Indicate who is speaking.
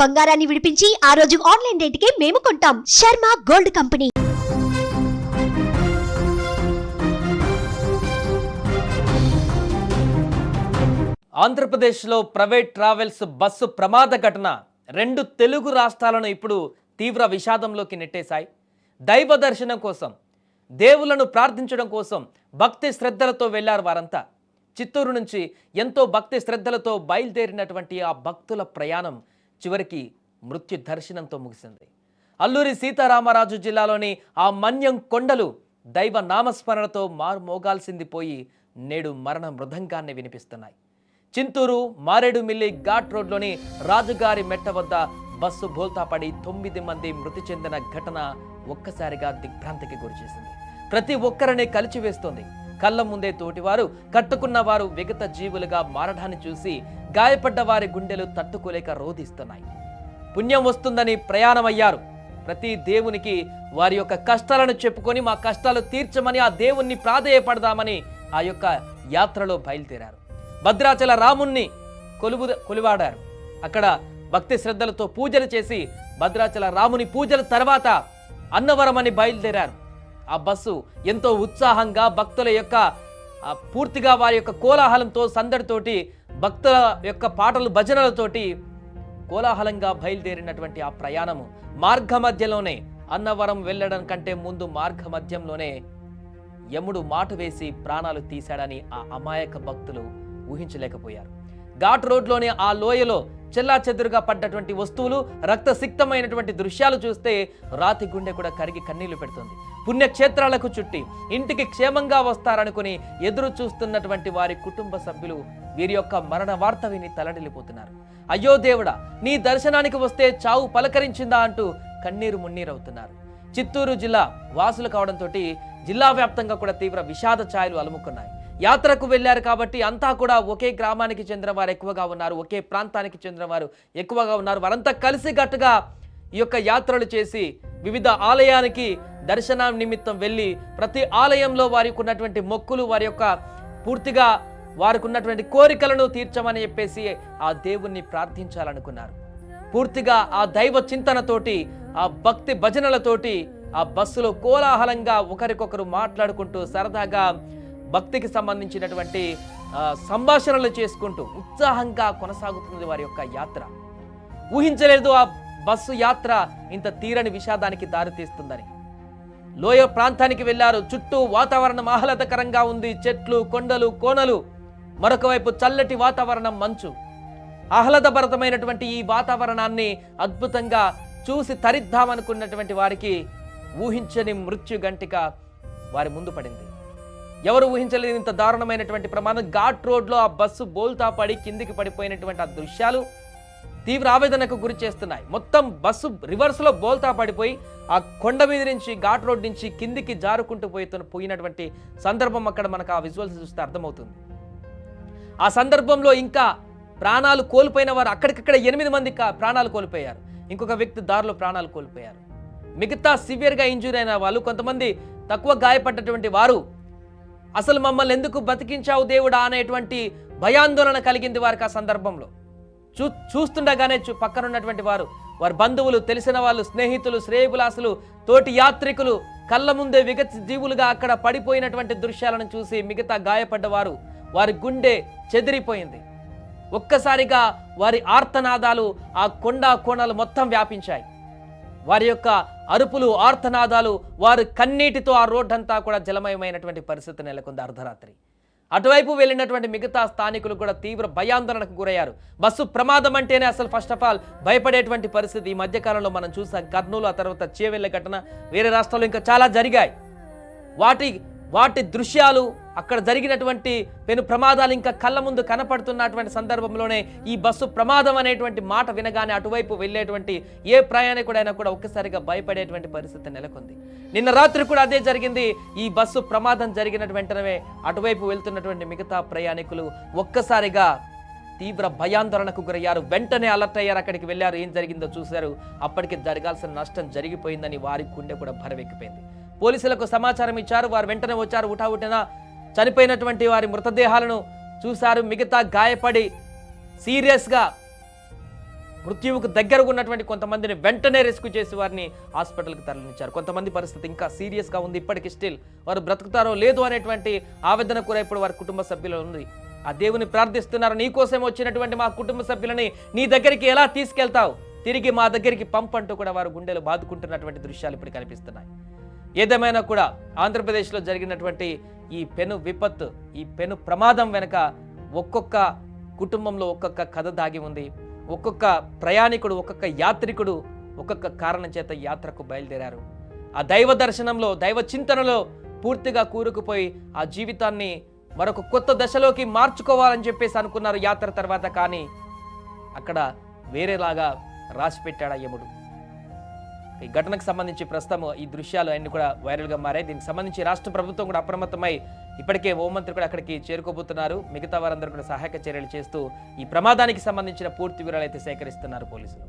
Speaker 1: బంగారాన్ని విడిపించి ఆ రోజు ఆన్లైన్ రేటుకే మేము కొంటాం. Sharma gold company.
Speaker 2: ఆంధ్రప్రదేశ్లో ప్రైవేట్ ట్రావెల్స్ బస్సు ప్రమాద ఘటన 2 తెలుగు రాష్ట్రాలను ఇప్పుడు తీవ్ర విషాదంలోకి నెట్టేశాయి. దైవ దర్శనం కోసం, దేవులను ప్రార్థించడం కోసం భక్తి శ్రద్ధలతో వెళ్లారు వారంతా. చిత్తూరు నుంచి ఎంతో భక్తి శ్రద్ధలతో బయలుదేరినటువంటి ఆ భక్తుల ప్రయాణం చివరికి మృత్యు దర్శనంతో ముగిసింది. అల్లూరి సీతారామరాజు జిల్లాలోని ఆ మన్యం కొండలు దైవ నామస్మరణతో మారుమోగాల్సింది పోయి నేడు మరణ మృదంగాన్ని వినిపిస్తున్నాయి. చింతూరు మారేడుమిల్లి ఘాట్ రోడ్లోని రాజుగారి మెట్ట వద్ద బస్సు బోల్తాపడి 9 మంది మృతి చెందిన ఘటన ఒక్కసారిగా దిగ్భ్రాంతికి గురిచేసింది. ప్రతి ఒక్కరిని కలిచివేస్తోంది. కళ్ళ ముందే తోటివారు, కట్టుకున్న వారు విగత జీవులుగా మారడాన్ని చూసి గాయపడ్డ వారి గుండెలు తట్టుకోలేక రోధిస్తున్నాయి. పుణ్యం వస్తుందని ప్రయాణమయ్యారు. ప్రతి దేవునికి వారి యొక్క కష్టాలను చెప్పుకొని మా కష్టాలు తీర్చమని ఆ దేవుణ్ణి ప్రాధేయపడదామని ఆ యొక్క యాత్రలో బయలుదేరారు. భద్రాచల రాముణ్ణి కొలువాడారు. అక్కడ భక్తి శ్రద్ధలతో పూజలు చేసి భద్రాచల రాముని పూజల తర్వాత అన్నవరం అని బయలుదేరారు. ఆ బస్సు ఎంతో ఉత్సాహంగా భక్తుల యొక్క పూర్తిగా వారి యొక్క కోలాహలంతో, సందడితోటి, భక్తుల యొక్క పాటలు భజనలతోటి కోలాహలంగా బయలుదేరినటువంటి ఆ ప్రయాణము మార్గ మధ్యలోనే, అన్నవరం వెళ్ళడం కంటే ముందు మార్గ మధ్యంలోనే యముడు మాటు వేసి ప్రాణాలు తీశాడని ఆ అమాయక భక్తులు ఊహించలేకపోయారు. ఘాట్ రోడ్లోని ఆ లోయలో చెల్లాచెదురుగా పడ్డటువంటి వస్తువులు, రక్తసిక్తమైనటువంటి దృశ్యాలు చూస్తే రాతి గుండె కూడా కరిగి కన్నీళ్లు పెడుతుంది. పుణ్యక్షేత్రాలకు చుట్టి ఇంటికి క్షేమంగా వస్తారనుకుని ఎదురు చూస్తున్నటువంటి వారి కుటుంబ సభ్యులు వీరి యొక్క మరణ వార్త విని తలడిల్లిపోతున్నారు. అయ్యో దేవుడా, నీ దర్శనానికి వస్తే చావు పలకరించిందా అంటూ కన్నీరు మున్నీరవుతున్నారు. చిత్తూరు జిల్లా వాసులు కావడంతో జిల్లా వ్యాప్తంగా కూడా తీవ్ర విషాద ఛాయలు అలుముకున్నాయి. యాత్రకు వెళ్ళారు కాబట్టి అంతా కూడా ఒకే గ్రామానికి చెందిన వారు ఎక్కువగా ఉన్నారు, ఒకే ప్రాంతానికి చెందిన వారు ఎక్కువగా ఉన్నారు. వారంతా కలిసికట్టుగా ఈ యొక్క యాత్రలు చేసి వివిధ ఆలయానికి దర్శనం నిమిత్తం వెళ్ళి ప్రతి ఆలయంలో వారికి ఉన్నటువంటి మొక్కులు, వారి యొక్క పూర్తిగా వారికి ఉన్నటువంటి కోరికలను తీర్చమని చెప్పేసి ఆ దేవుణ్ణి ప్రార్థించాలనుకున్నారు. పూర్తిగా ఆ దైవ చింతనతోటి, ఆ భక్తి భజనలతోటి ఆ బస్సులో కోలాహలంగా ఒకరికొకరు మాట్లాడుకుంటూ సరదాగా భక్తికి సంబంధించినటువంటి సంభాషణలు చేసుకుంటూ ఉత్సాహంగా కొనసాగుతుంది వారి యొక్క యాత్ర. ఊహించలేదు ఆ బస్సు యాత్ర ఇంత తీరని విషాదానికి దారితీస్తుందని. లోయ ప్రాంతానికి వెళ్లారు. చుట్టూ వాతావరణం ఆహ్లాదకరంగా ఉంది. చెట్లు, కొండలు, కోనలు, మరొక వైపు చల్లటి వాతావరణం, మంచు. ఆహ్లాదభరితమైనటువంటి ఈ వాతావరణాన్ని అద్భుతంగా చూసి తరిద్దామనుకున్నటువంటి వారికి ఊహించని మృత్యు గంటిక వారి ముందు పడింది. ఎవరు ఊహించలేదు ఇంత దారుణమైనటువంటి ప్రమాదం. ఘాట్ రోడ్లో ఆ బస్సు బోల్తా పడి కిందికి పడిపోయినటువంటి ఆ దృశ్యాలు తీవ్ర ఆవేదనకు గురి చేస్తున్నాయి. మొత్తం బస్సు రివర్స్లో బోల్తా పడిపోయి ఆ కొండ మీద నుంచి, ఘాట్ రోడ్ నుంచి కిందికి జారుకుంటూ పోయినటువంటి సందర్భం అక్కడ మనకు ఆ విజువల్స్ చూస్తే అర్థమవుతుంది. ఆ సందర్భంలో ఇంకా ప్రాణాలు కోల్పోయిన వారు అక్కడికక్కడ 8 మంది ప్రాణాలు కోల్పోయారు. ఇంకొక వ్యక్తి దారిలో ప్రాణాలు కోల్పోయారు. మిగతా సివియర్గా ఇంజూరీ అయిన వాళ్ళు, కొంతమంది తక్కువ గాయపడ్డటువంటి వారు అసలు మమ్మల్ని ఎందుకు బతికించావు దేవుడా అనేటువంటి భయాందోళన కలిగింది వారికి. ఆ సందర్భంలో చూస్తుండగానే పక్కనున్నటువంటి వారి బంధువులు, తెలిసిన వాళ్ళు, స్నేహితులు, శ్రేయబులాసులు, తోటి యాత్రికులు కళ్ళ ముందే విగత జీవులుగా అక్కడ పడిపోయినటువంటి దృశ్యాలను చూసి మిగతా గాయపడ్డవారు వారి గుండె చెదిరిపోయింది. ఒక్కసారిగా వారి ఆర్తనాదాలు ఆ కొండ కోణాలు మొత్తం వ్యాపించాయి. వారి యొక్క అరుపులు, ఆర్తనాదాలు, వారి కన్నీటితో ఆ రోడ్డంతా కూడా జలమయమైనటువంటి పరిస్థితి నెలకొంది అర్ధరాత్రి. అటువైపు వెళ్ళినటువంటి మిగతా స్థానికులు కూడా తీవ్ర భయాందోళనకు గురయ్యారు. బస్సు ప్రమాదం అంటేనే అసలు ఫస్ట్ ఆఫ్ ఆల్ భయపడేటువంటి పరిస్థితి. ఈ మధ్యకాలంలో మనం చూసాం కర్నూలు, ఆ తర్వాత చేవెళ్ళ ఘటన, వేరే రాష్ట్రాల్లో ఇంకా చాలా జరిగాయి. వాటి దృశ్యాలు, అక్కడ జరిగినటువంటి పెను ప్రమాదాలు ఇంకా కళ్ళ ముందు కనపడుతున్నటువంటి సందర్భంలోనే ఈ బస్సు ప్రమాదం అనేటువంటి మాట వినగానే అటువైపు వెళ్ళేటువంటి ఏ ప్రయాణికుడైనా కూడా ఒక్కసారిగా భయపడేటువంటి పరిస్థితి నెలకొంది. నిన్న రాత్రి కూడా అదే జరిగింది. ఈ బస్సు ప్రమాదం జరిగిన వెంటనే అటువైపు వెళ్తున్నటువంటి మిగతా ప్రయాణికులు ఒక్కసారిగా తీవ్ర భయాందోళనకు గురయ్యారు. వెంటనే అలర్ట్ అయ్యారు, అక్కడికి వెళ్ళారు, ఏం జరిగిందో చూశారు. అప్పటికి జరగాల్సిన నష్టం జరిగిపోయిందని వారి గుండె కూడా భరవెక్కిపోయింది. పోలీసులకు సమాచారం ఇచ్చారు. వారు వెంటనే వచ్చారు. ఉటావుటిన చనిపోయినటువంటి వారి మృతదేహాలను చూశారు. మిగతా గాయపడి సీరియస్గా మృత్యువుకు దగ్గరగా ఉన్నటువంటి కొంతమందిని వెంటనే రెస్క్యూ చేసి వారిని హాస్పిటల్కి తరలించారు. కొంతమంది పరిస్థితి ఇంకా సీరియస్గా ఉంది. ఇప్పటికీ స్టిల్ వారు బ్రతుకుతారో లేదో అనేటువంటి ఆవేదన కూడా ఇప్పుడు వారి కుటుంబ సభ్యులు ఉంది. ఆ దేవుని ప్రార్థిస్తున్నారు, నీ కోసం వచ్చినటువంటి మా కుటుంబ సభ్యులని నీ దగ్గరికి ఎలా తీసుకెళ్తావు, తిరిగి మా దగ్గరికి పంపంటూ కూడా వారు గుండెలు బాదుకుంటున్నటువంటి దృశ్యాలు ఇప్పుడు కనిపిస్తున్నాయి. ఏదేమైనా కూడా ఆంధ్రప్రదేశ్లో జరిగినటువంటి ఈ పెను విపత్తు, ఈ పెను ప్రమాదం వెనుక ఒక్కొక్క కుటుంబంలో ఒక్కొక్క కథ దాగి ఉంది. ఒక్కొక్క ప్రయాణికుడు, ఒక్కొక్క యాత్రికుడు ఒక్కొక్క కారణం చేత యాత్రకు బయలుదేరారు. ఆ దైవ దర్శనంలో, దైవ చింతనలో పూర్తిగా కూరుకుపోయి ఆ జీవితాన్ని మరొక కొత్త దశలోకి మార్చుకోవాలని చెప్పేసి అనుకున్నారు యాత్ర తర్వాత. కానీ అక్కడ వేరేలాగా రాసి పెట్టాడు యముడు. ఈ ఘటనకు సంబంధించి ప్రస్తుతం ఈ దృశ్యాలు అన్ని కూడా వైరల్గా మారాయి. దీనికి సంబంధించి రాష్ట్ర ప్రభుత్వం కూడా అప్రమత్తమై ఇప్పటికే హోంమంత్రి కూడా అక్కడికి చేరుకోబోతున్నారు. మిగతా వారందరూ కూడా సహాయక చర్యలు చేస్తూ ఈ ప్రమాదానికి సంబంధించిన పూర్తి వివరాలు అయితే సేకరిస్తున్నారు పోలీసులు.